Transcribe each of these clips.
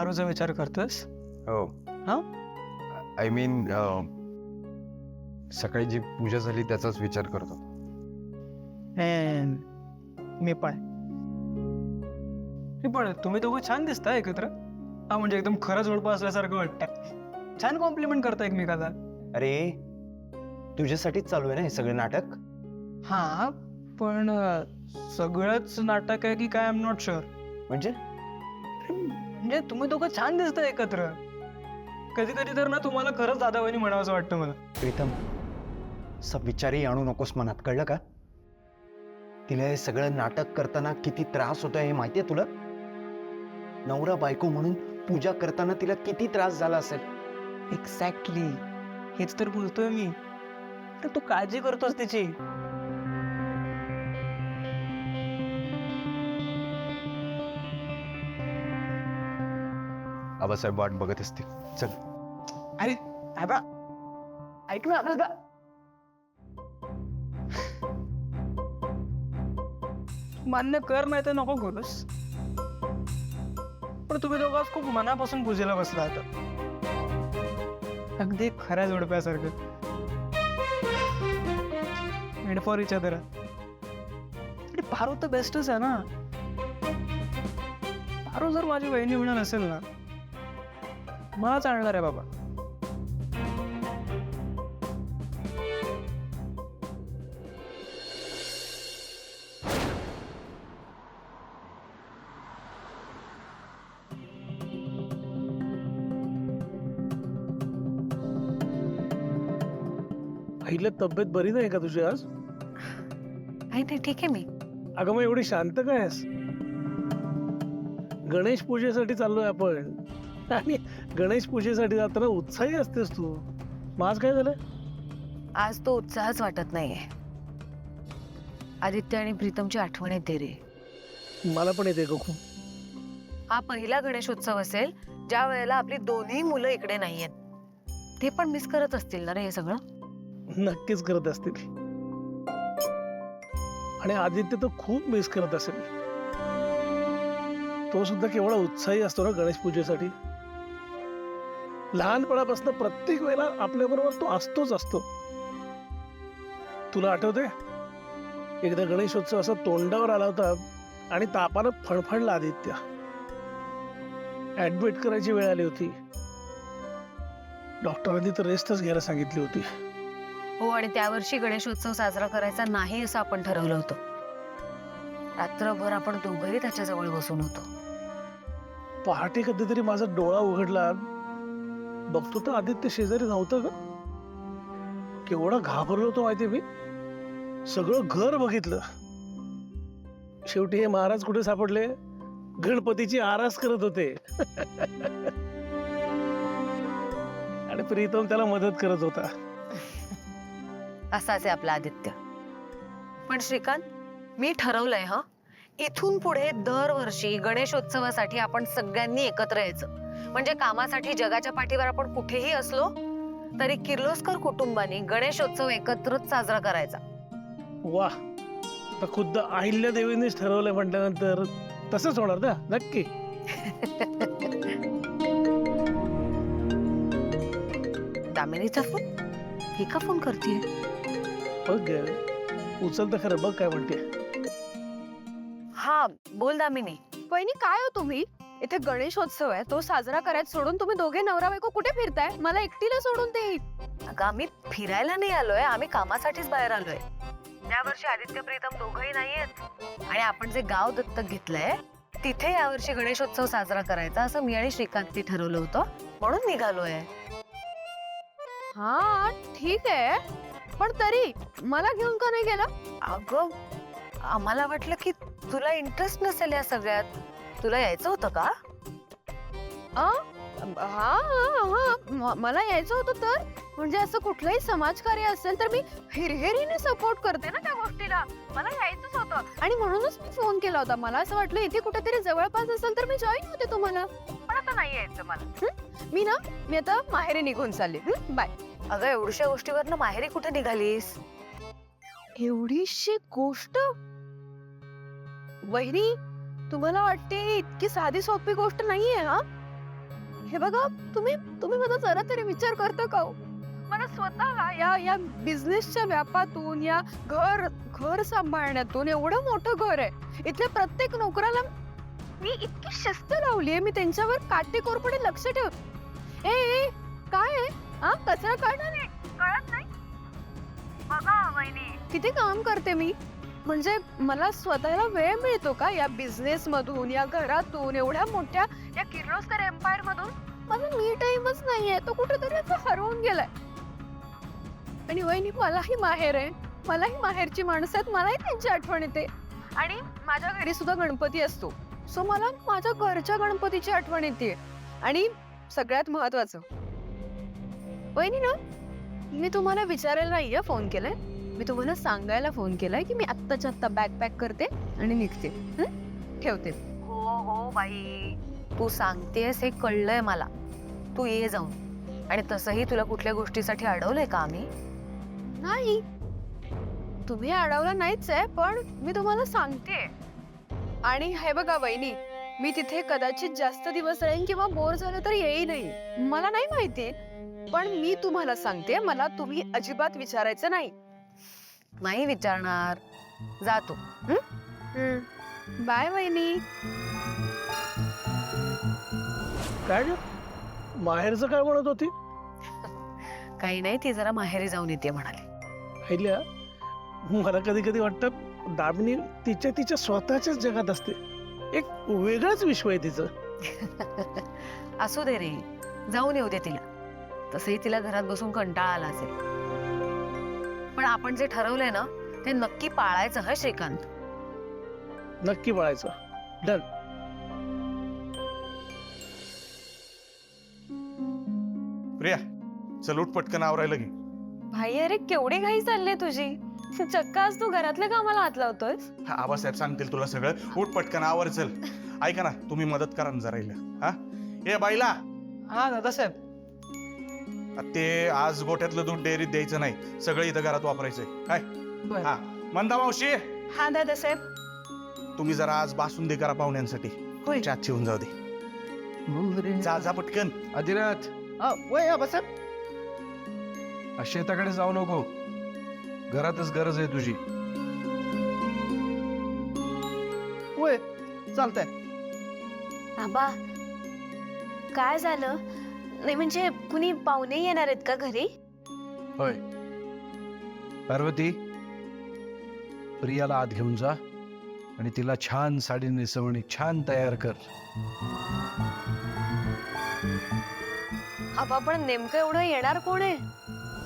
पारूचा विचार करतोस? हो. हा? आय मीन सकाळी जी पूजा झाली त्याचाच विचार करतो. मी पण तुम्ही दोघं छान दिसता एकत्र. हा म्हणजे एकदम खरं जोडपं असल्यासारखं वाटतं. छान कॉम्प्लिमेंट करता एकमेकाला. अरे तुझ्यासाठीच चालू आहे ना हे सगळं नाटक. हा पण सगळंच नाटक आहे की काय? I am not sure. म्हणजे तुम्ही दोघं छान दिसता एकत्र. कधी कधी तर ना तुम्हाला खरंच दादाबाईंनी म्हणावंसं वाटतं मला. प्रीतम सब विचारही आणू नकोस मनात, कळलं का? तिला हे सगळं नाटक करताना किती त्रास होतोय हे माहितीये तुला? नवरा बायको म्हणून पूजा करताना तिला किती त्रास झाला असेल. एक्झॅक्टली हेच तर बोलतोय मी. अरे तू काळजी करतोस तिची. आबासाहेब वाट बघत असतील. चल. अरे आबा ऐक ना आता. मान्य कर नाही तर नको करूस. पण तुम्ही दोघं खूप मनापासून पूजेला बसला आता. अगदी खऱ्या जोडप्यासारखं. Made for each other. अरे पारू तर बेस्टच आहे ना. पारू जर माझी बहिणी होणार असेल ना मला चालणार आहे बाबा. आईला तब्येत बरी नाही का तुझी आज? नाही ठीक आहे मी. अगं मग एवढी शांत काय आहेस? गणेश पूजेसाठी चाललोय आपण आणि गणेश पूजेसाठी जाताना उत्साही असतेस तू. मग आज काय झालं? आज तो उत्साहच वाटत नाहीये. आदित्य आणि प्रीतमची आठवण येते रे. मला पण येते ग खूप. हा पहिला गणेशोत्सव असेल ज्या वेळेला आपली दोन्ही मुलं इकडे नाहीयेत. ते पण मिस करत असतील ना रे हे सगळं. नक्कीच करत असतील. आणि आदित्य तर खूप मिस करत असेल. तो सुद्धा केवढा उत्साही असतो ना गणेश पूजेसाठी. लहानपणापासून प्रत्येक वेळेला आपल्या बरोबर तो असतोच असतो. तुला आठवतंय एकदा गणेशोत्सव असा तोंडावर आला होता आणि तापानं फणफणला आदित्य. ऍडमिट करायची वेळ आली होती. डॉक्टरांनी तर रेस्टच घ्यायला सांगितली होती. हो आणि त्यावर्षी गणेशोत्सव साजरा करायचा नाही असं आपण ठरवलं होतं. रात्रभर आपण दोघंही त्याच्याजवळ बसून होतो. पहाटे कधीतरी माझा डोळा उघडला, बघतो तर आदित्य शेजारी नव्हतं ग. केवढा घाबरलो होतो माहितीये मी. सगळं घर बघितलं. शेवटी हे महाराज कुठे सापडले? गणपतीची आरास करत होते. आणि प्रीतम त्याला मदत करत होता. असाच आहे आपला आदित्य. पण श्रीकांत मी ठरवलंय इथून पुढे दरवर्षी गणेशोत्सवासाठी आपण सगळ्यांनी एकत्र यायचं. म्हणजे कामासाठी जगाच्या पाठीवर आपण कुठेही असलो तरी किर्लोस्कर कुटुंबानी गणेशोत्सव एकत्रच साजरा करायचा. वा, तर खुद्द अहिल्या देवींनीच ठरवलंय म्हटल्यानंतर तसंच होणार ना. नक्की. दामिनीचा फोन. ही का फोन करतेय? बघ उचल तर खरं. बघ काय म्हणते. हा बोल दामिनी. वहिनी काय हो तुम्ही? इथे गणेशोत्सव आहे तो साजरा करायचं सोडून तुम्ही दोघे नवरा बायको कुठे फिरताय? मला एकटीला सोडून ते. अगं आम्ही फिरायला नाही आलोय, आम्ही कामासाठीच बाहेर आलोय. यावर्षी आदित्य प्रीतम दोघंही नाहीयेत आणि आपण जे गाव दत्तक घेतलंय तिथे यावर्षी गणेशोत्सव साजरा करायचा असं मी आणि श्रीकांतनी ठरवलं होतं. म्हणून निघालोय. हा ठीक आहे, पण तरी मला घेऊन का नाही गेला? अगं आम्हाला वाटलं की तुला इंटरेस्ट नसेल या सगळ्यात. तुला यायचं होतं का? मला यायचं होतं तर म्हणजे असं कुठलंही समाजकार्य असेल तर मी हिरहिरीने सपोर्ट करते ना त्या गोष्टीला. मला यायचंच होतं आणि म्हणूनच मी फोन केला होता. मला असं वाटलं इथे कुठेतरी जवळपास असेल तर मी जॉईन होते तुम्हाला. पण आता नाही यायचं मला. मी आता माहेरी निघून चालले. बाय. अगं एवढ्याशा गोष्टीवरनं माहेरी कुठे निघालीस? एवढीशी गोष्ट वहिनी तुम्हाला वाटते इतकी साधी सोपी गोष्ट नाहीये. हे बघा, तुम्ही तुम्ही माझा जरा तरी विचार करता का हो? मला स्वतःला या बिझनेसच्या व्यापातून, या घर सांभाळण्यातून, एवढं मोठं घर आहे, इथल्या प्रत्येक नोकराला मी इतकी शिस्त लावलीये, मी त्यांच्यावर काटेकोरपणे लक्ष ठेवते. ए काय आहे? हा, कचरा काढणार नाही, कळत नाही? बघा वहिनी, किती काम करते मी. म्हणजे मला स्वतःला वेळ मिळतो का या बिझनेस मधून, या घरातून, एवढ्या मोठ्या या किर्लोस्कर एम्पायर मधून? माझा मी टाइमच नाहीये, तो कुठेतरी असं हरवून गेलाय. आणि वहिनी, मलाही माहेर आहे, मलाही माहेरची माणसं आहेत, मलाही त्यांची आठवण येते. आणि माझ्या घरी सुद्धा गणपती असतो, सो मला माझ्या घरच्या गणपतीची आठवण येते. आणि सगळ्यात महत्वाचं वहिनी ना, मी तुम्हाला विचारायला नाहीये फोन केलाय, मी तुम्हाला सांगायला फोन केलाय की मी आत्ताच्या आत्ता बॅग पॅक करते आणि निघते. ठेवते. हो बाई, तू सांगतेस हे कळलंय मला. तू ये जाऊन. आणि तसंही तुला कुठल्या गोष्टीसाठी अडवलंय का आम्ही? नाही, तुम्ही अडवलं नाहीच आहे, पण मी तुम्हाला सांगते. आणि हे बघा वहिनी, मी तिथे कदाचित जास्त दिवस राहीन किंवा बोर झालं तर येई नाही, मला नाही माहिती, पण मी तुम्हाला सांगते, मला तुम्ही अजिबात विचारायचं नाही. नाही विचारणार. जातो. बाय वहिनी. काय ग? माहेरचं काय म्हणत होती? काही नाही, ती जरा माहेरी जाऊन येते म्हणाली. पहिल्या मला कधी कधी वाटतं दामिनी तिच्या स्वतःच्याच जगात असते. एक वेगळंच विश्व आहे तिचं. असू दे रे, जाऊन येऊ दे तिला. तसंही तिला घरात बसून कंटाळा आला असेल. पण आपण जे ठरवलंय ना, ते नक्की पाळायचं हं श्रीकांत. नक्की पाळायचं. डन. प्रिया, चल उठ, पटकन आवरायला घे. भाई, अरे केवढी घाई चालली तुझी. चक्क आज तू घरातल्या कामाला हात लावतोय. आबासाहेब सांगतील तुला सगळं. उठ पटकन आवर, चल. ऐका ना, तुम्ही मदत करा ना जरा हिला. हा, ए बाईला, हा दादासाहेब. ते आज गोठ्यातलं दूध डेअरीत द्यायचं नाही, सगळं इथं घरात वापरायचंय. काय? बरं. हा, मंदा मावशी, हा दादासाहेब. तुम्ही जरा आज बासुंदी करा पाहुण्यांसाठी. होय. चहात ठेवून जाऊ दे. जा पटकन. आदिनाथ, वय आबासाहेब. शेताकडे जाऊ नको, घरातच गरज आहे तुझी. वय चालतंय. आबा, काय झालं? नाही म्हणजे कुणी पाहुणे येणार आहेत का घरी? होय. पार्वती, प्रियाला आत घेऊन जा आणि तिला छान साडी नेसवणी छान तयार कर. आबा, पण नेमकं एवढं येणार कोण आहे?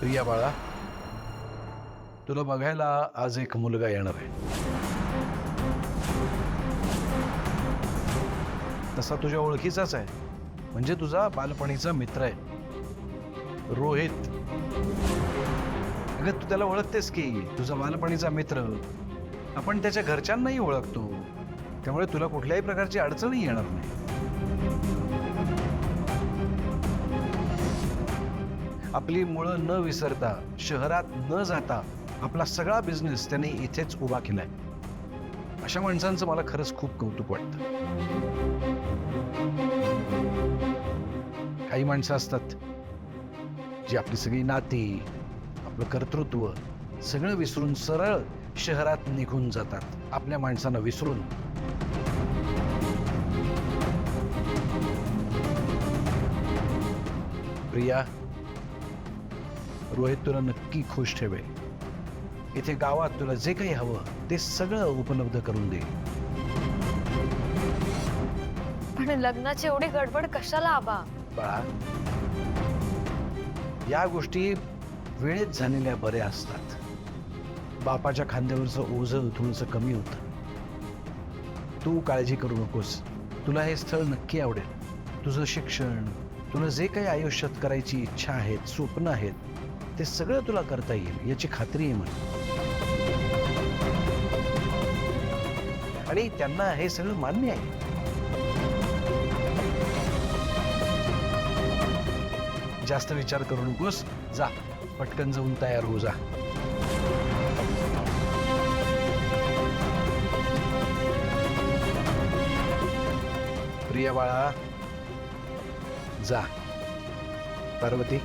प्रिया बाळा, तुला बघायला आज एक मुलगा येणार आहे. तसा तुझ्या ओळखीचाच आहे, म्हणजे तुझा बालपणीचा मित्र आहे, रोहित. अगं, तू त्याला ओळखतेस की, तुझा बालपणीचा मित्र. आपण त्याच्या घरच्यांनाही ओळखतो, त्यामुळे तुला कुठल्याही प्रकारची अडचणही येणार नाही. आपली मुळं न विसरता, शहरात न जाता आपला सगळा बिझनेस त्याने इथेच उभा केलाय. अशा माणसांचं मला खरंच खूप कौतुक वाटतं. काही माणसं असतात जी आपली सगळी नाती, आपलं कर्तृत्व सगळं विसरून सरळ शहरात निघून जातात, आपल्या माणसांना विसरून. प्रिया, रोहित तुला नक्की खुश ठेवेल. इथे गावात तुला जे काही हवं ते सगळं उपलब्ध करून दे. पण लग्नाची एवढी गडबड कशाला आबा? बाळा, या गोष्टी वेळेत झालेल्या बऱ्या असतात. बापाच्या खांद्यावरचं ओझं थोडंसं कमी होतं. तू काळजी करू नकोस, तुला हे स्थळ नक्की आवडेल. तुझं शिक्षण, तुला जे काही आयुष्यात करायची इच्छा आहेत, स्वप्न आहेत, ते सगळं तुला करता येईल याची खात्री आहे मला. आणि त्यांना हे सगळं मान्य आहे. जास्त विचार करू नकोस, जा पटकन जाऊन तयार हो जा. प्रिया बाळा, जा. पार्वती,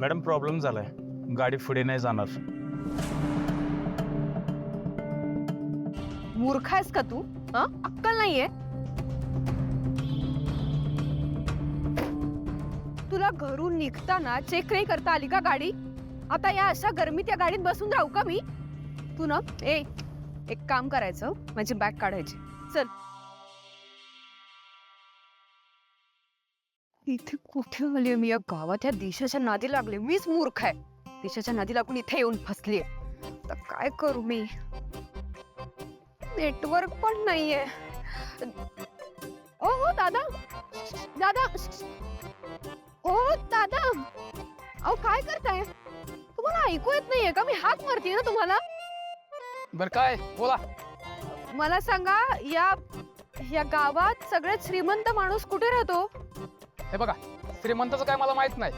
मॅडम प्रॉब्लेम झालाय, गाडी पुढे नाही जाणार. मूर्ख आहेस का तू? अक्कल नाहीये तुला? घरून निघताना चेक नाही करता आली का गाडी? आता या अशा गरमीत या गाडीत बसून राहू का मी? तू ना एक काम करायचं, माझी बॅग काढायची. चल. इथे कुठे आली मी या गावात? या देशाच्या नादी लागले. मीच मूर्ख आहे, देशाच्या नादी लागून इथे येऊन फसलीये. आता काय करू मी? नेटवर्क पण नाहीये. ओ हो दादा, दादा, ओ दादा, अहो काय करताय? तुम्हाला ऐकू येत नाहीये का? मी हाक मारते ना तुम्हाला. बर काय बोला. मला सांगा, या गावात सगळ्यात श्रीमंत माणूस कुठे राहतो? हे बघा, श्रीमंताचं काय मला माहित नाही,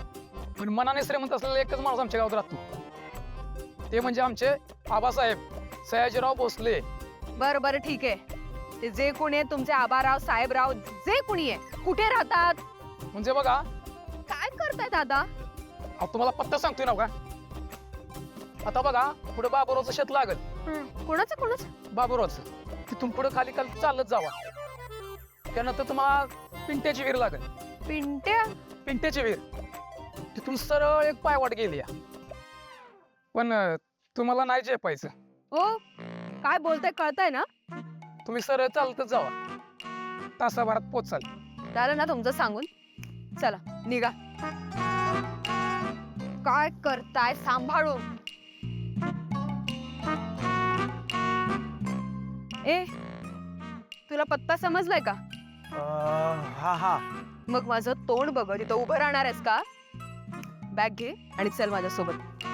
पण मनाने श्रीमंत असलेला एकच माणूस आमच्या गावात राहतो, ते म्हणजे आमचे आबासाहेब सयाजीराव भोसले. बरं बरं ठीक आहे. ते जे कोणी आहे, तुमचे आबाराव साहेबराव जे कोणी आहे, कुठे राहतात? म्हणजे बघा, काय करताय दादा? अहो तुम्हाला पत्ता सांगतोय ना का? आता बघा, पुढे बाबुरावचं शेत लागल. कोणाचं कोणाचं? बाबुरावचं. तिथून पुढे खाली खाली चालत जावा, त्यानंतर तुम्हाला पिंट्याची विहीर लागल. पिंट्याची विहीर. तिथून सरळ एक पायवाट गेली, पण तुम्हाला नाही झेपायचं. हो, काय बोलताय कळताय ना? तुम्ही सरळ चालतच जावा, तासाभरात पोचाल. झालं ना तुमचं सांगून? चला निघा. काय करताय? सांभाळून. तुला पत्ता समजलाय का? हा हा. मग माझं तोंड बघ, तिथं उभं राहणार आहेस का? बॅग घे आणि चल माझ्यासोबत.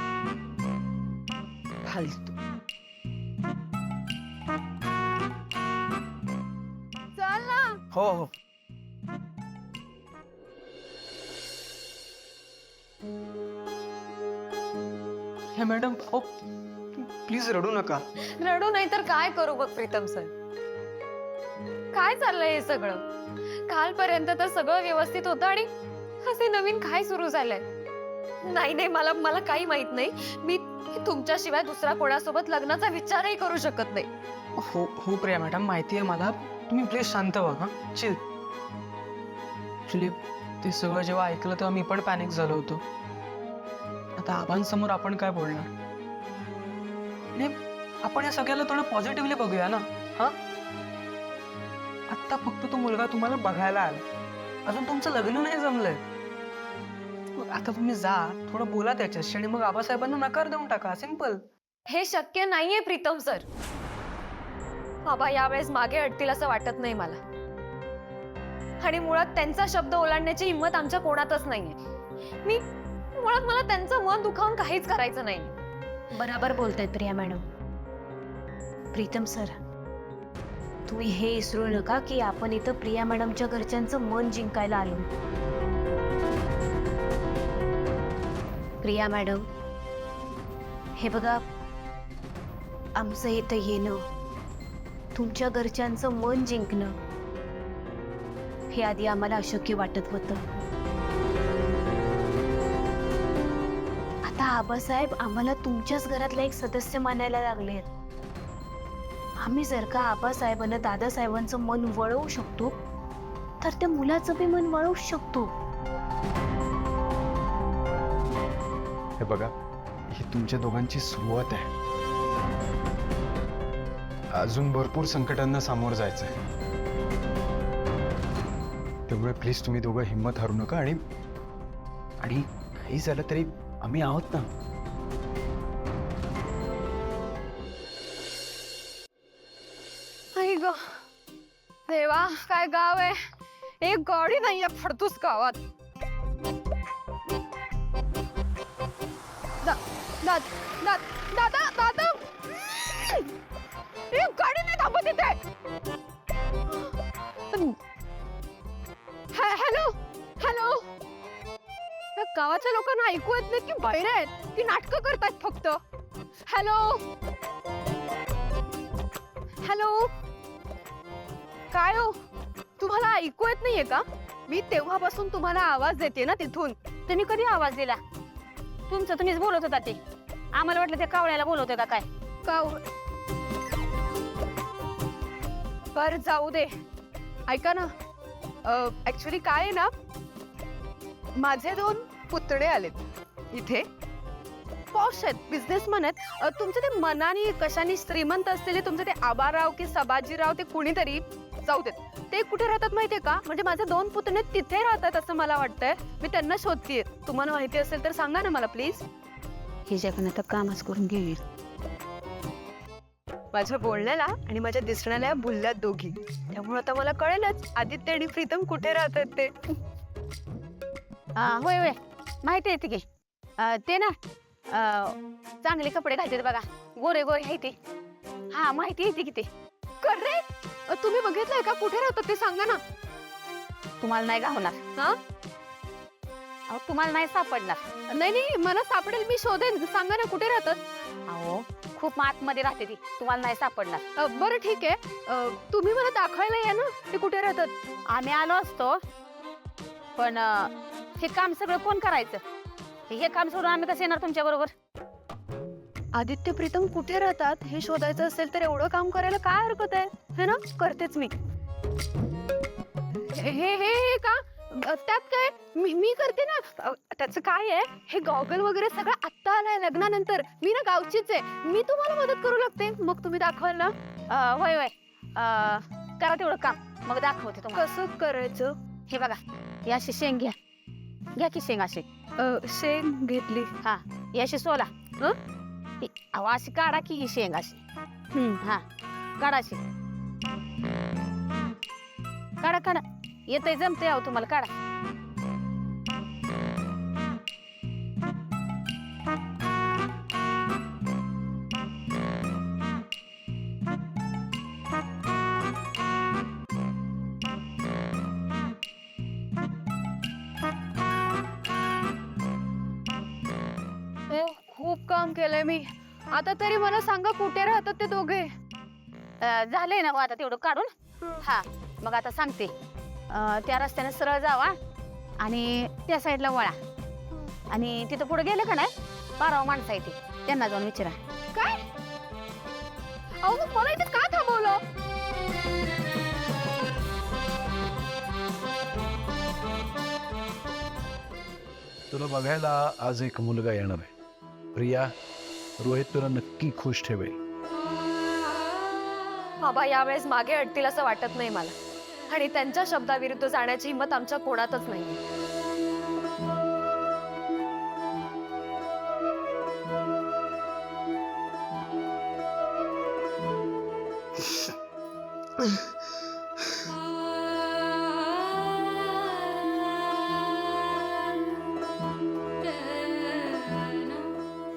फालतू. चल ना. हो हो. हे मॅडम, ओ प्लीज रडू नका. रडू नाही तर काय करू बघ प्रीतम सर. काय चाललंय हे सगळं? कालपर्यंत तर सगळं व्यवस्थित होतं आणि असे नवीन काय सुरू झालंय? नाही नाही, मला काही माहित नाही. मी तुमच्याशिवाय दुसऱ्या कोणासोबत लग्नाचा विचारही करू शकत नाही. हो हो प्रिया मॅडम, माहिती आहे मला. तुम्ही प्लीज शांत व्हा. हा चिल. ऍक्च्युली ते सगळं जेव्हा ऐकलं तेव्हा मी पण पॅनिक झालो होतो. आता आबांसमोर आपण काय बोलणार? आणि आपण या सगळ्याला थोडं पॉझिटिव्हली बघूया ना. हा, आता फक्त तो मुलगा तुम्हाला बघायला आला, अजून तुमचं लग्न नाही जमलंय. आता तुम्ही जा, थोडं बोला त्याच्याशी आणि मग आबासाहेबांना नकार देऊन टाका. सिंपल. हे शक्य नाहीये प्रीतम सर. बाबा यावेळेस मागे हटतील असं वाटत नाही मला, आणि मुळात त्यांचा शब्द ओलांडण्याची हिंमत आमच्या कोणातच नाहीये. मुळात मला त्यांचं मन दुखावून काहीच करायचं नाही. बराबर बोलतायत प्रिया मॅडम. प्रीतम सर, तुम्ही हे विसरू नका की आपण इथं प्रिया मॅडमच्या घरच्यांचं मन जिंकायला आलो. प्रिया मॅडम, हे बघा, आमचं इथं येणं, तुमच्या घरच्यांचं मन जिंकणं, हे आधी आम्हाला अशक्य वाटत होतं. आता आबासाहेब आम्हाला तुमच्याच घरातला एक सदस्य मानायला लागलेत. आम्ही जर का आबासाहेबांना दादासाहेबांचं मन वळवू शकतो, तर त्या मुलाचं बी मन वळवू शकतो. हे बघा, ही तुमच्या दोघांची सुरुवात आहे. अजून भरपूर संकटांना सामोरं जायचंय. त्यामुळे प्लीज तुम्ही दोघं हिंमत हारू नका आणि आणि काही झालं तरी आम्ही आहोत ना. आई ग देवा, काय गाव आहे, एक गाडी नाहीये फडतूस गावात. दादा दादा, एक गाडी नाही थांबत इथे. हॅलो हॅलो, या गावाच्या लोकांना ऐकू येत नाही की बहिरे आहेत की नाटकं करतात फक्त. हॅलो हॅलो, काय हो, तुम्हाला ऐकू येत नाहीये का? मी तेव्हापासून तुम्हाला आवाज देते ना तिथून. तुम्ही कधी आवाज दिला? तुमचं तुम्हीच बोलत होता ते. आम्हाला वाटलं ते कावळ्याला बोलवतोय का काय. का बर जाऊ दे. ऐका ना, ऍक्च्युली काय आहे ना, माझे 2 पुतणे आलेत इथे. पॉश आहेत, बिझनेसमॅन आहेत. तुमचे ते मनाने कशाने श्रीमंत असलेले तुमचे ते आबाराव की सबाजीराव, ते कुणीतरी जाऊ देत, ते कुठे राहतात माहितीये का? म्हणजे माझे 2 पुतणे तिथे राहतात असं मला वाटतंय. मी त्यांना शोधतीये. तुम्हाला माहिती असेल तर सांगा ना मला प्लीज. हिच्याकडनं तर कामच करून घेईल. माझ्या बोलण्याला आणि माझ्या दिसण्याला भुलल्यात दोघी. त्यामुळे आता मला कळेलच आदित्य आणि प्रीतम कुठे राहतात ते. होय होय, माहिती आहे की. ते ना चांगले कपडे घालतात बघा, गोरे गोरे आहे ते. हा, माहिती आहे की ते. करेक्ट. तुम्ही बघितलंय का कुठे राहतात ते सांगा ना. तुम्हाला नाही गावणार. हा, अहो, तुम्हाला नाही सापडणार. नाही नाही, मला सापडेल, मी शोधेन. सांगा ना कुठे राहतात. अहो, खूप आतमध्ये राहते ती, तुम्हाला नाही सापडणार. बरं ठीक आहे, तुम्ही मला दाखवायला या ना ते कुठे राहतात. आम्ही आलो असतो, पण हे काम सगळं कोण करायचं? हे काम सोडून आम्ही कसं येणार तुमच्या बरोबर? आदित्य प्रीतम कुठे राहतात हे शोधायचं असेल तर एवढं काम करायला काय हरकत आहे, है ना? करतेच मी. हे का त्यात काय, मी करते ना. त्याचं काय आहे, हे गॉगल वगैरे सगळं आत्ता आलंय लग्नानंतर. मी ना गावचीच आहे, मी तुम्हाला मदत करू लागते, मग तुम्ही दाखवाल ना. होय होय, करा तेवढं काम, मग दाखवते तुम्हाला. कसं करायचं? हे बघा, ही अशी शेंग घ्या, घ्या की शेंग अशी. शेंग घेतली. हा, ही अशी सोला. अहो, अशी काढा की ही शेंग अशी. हा, काढा अशी. काढा काढा, येतंय, जमतंय. अहो, तुम्हाला काढा. खूप काम केलंय मी. आता तरी मला सांगा कुठे राहतात ते दोघे. झालंय ना हो आता तेवढं काढून. हा, मग आता सांगते. त्या रस्त्याने सरळ जावा आणि त्या साईडला वळा, आणि तिथं पुढे गेले का नाही, 12 माणसं आहे ते, त्यांना जाऊन विचारा. काय? अहो, मग मला इथे का थांबवलं? तुला बघायला आज एक मुलगा येणार आहे. प्रिया, रोहित तुला नक्की खुश ठेवेल. बाबा यावेळेस मागे हटतील असं वाटत नाही मला, आणि त्यांच्या शब्दाविरुद्ध जाण्याची हिंमत आमच्या कोणातच नाही.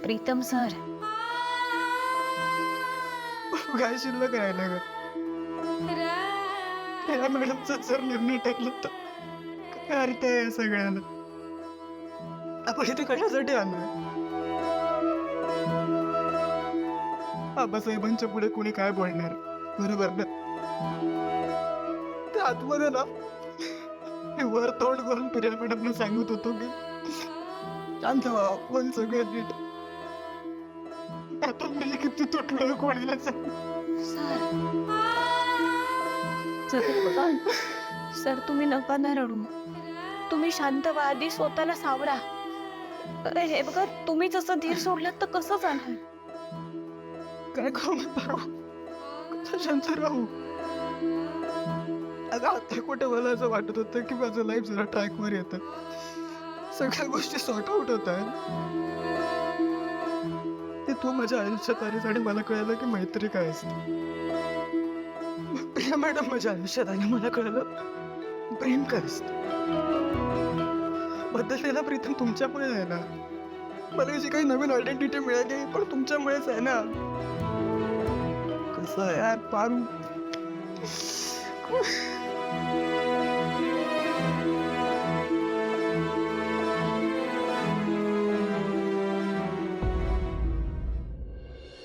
प्रीतम सर, काय शिल्लक राहिलं ग? त्या मॅडमचा जर निर्णय टाकला तर काय अर्थ आहे या सगळ्याला? आपण इथे कशासाठी आलोय? आबासाहेबांच्या पुढे कोणी काय बोलणार, बरोबर ना? त्या आतमध्ये ना मी वर तोंड करून प्रिया मॅडमला सांगत होतो की शांत व्हा, आपण सगळं नीट. आता मी किती तुटलो कोणाला सांग. सर तुम्ही नका ना रडू. तुम्ही शांत व्हा, आधी स्वतःला सावरा. अरे हे बघा, तुम्ही जसं धीर सोडलात तर कसं जाणार? काय करू? कसं शांत राहू? आता आता कुठे मला असं वाटत होतं की माझं लाईफ जरा ट्रॅकवर येतं, सगळ्या गोष्टी सॉर्ट आउट होत आहेत. ते तू माझ्या आयुष्यात आलीस आणि मला कळलं की मैत्री काय असते. प्रिया मॅडम माझ्या आयुष्यात आली, मला कळलं प्रेम काय असतं. बदललेला प्रीतम तुमच्यामुळे आहे ना. मला जी काही नवीन आयडेंटिटी मिळाली पण तुमच्यामुळेच आहे ना. कसं यार पारू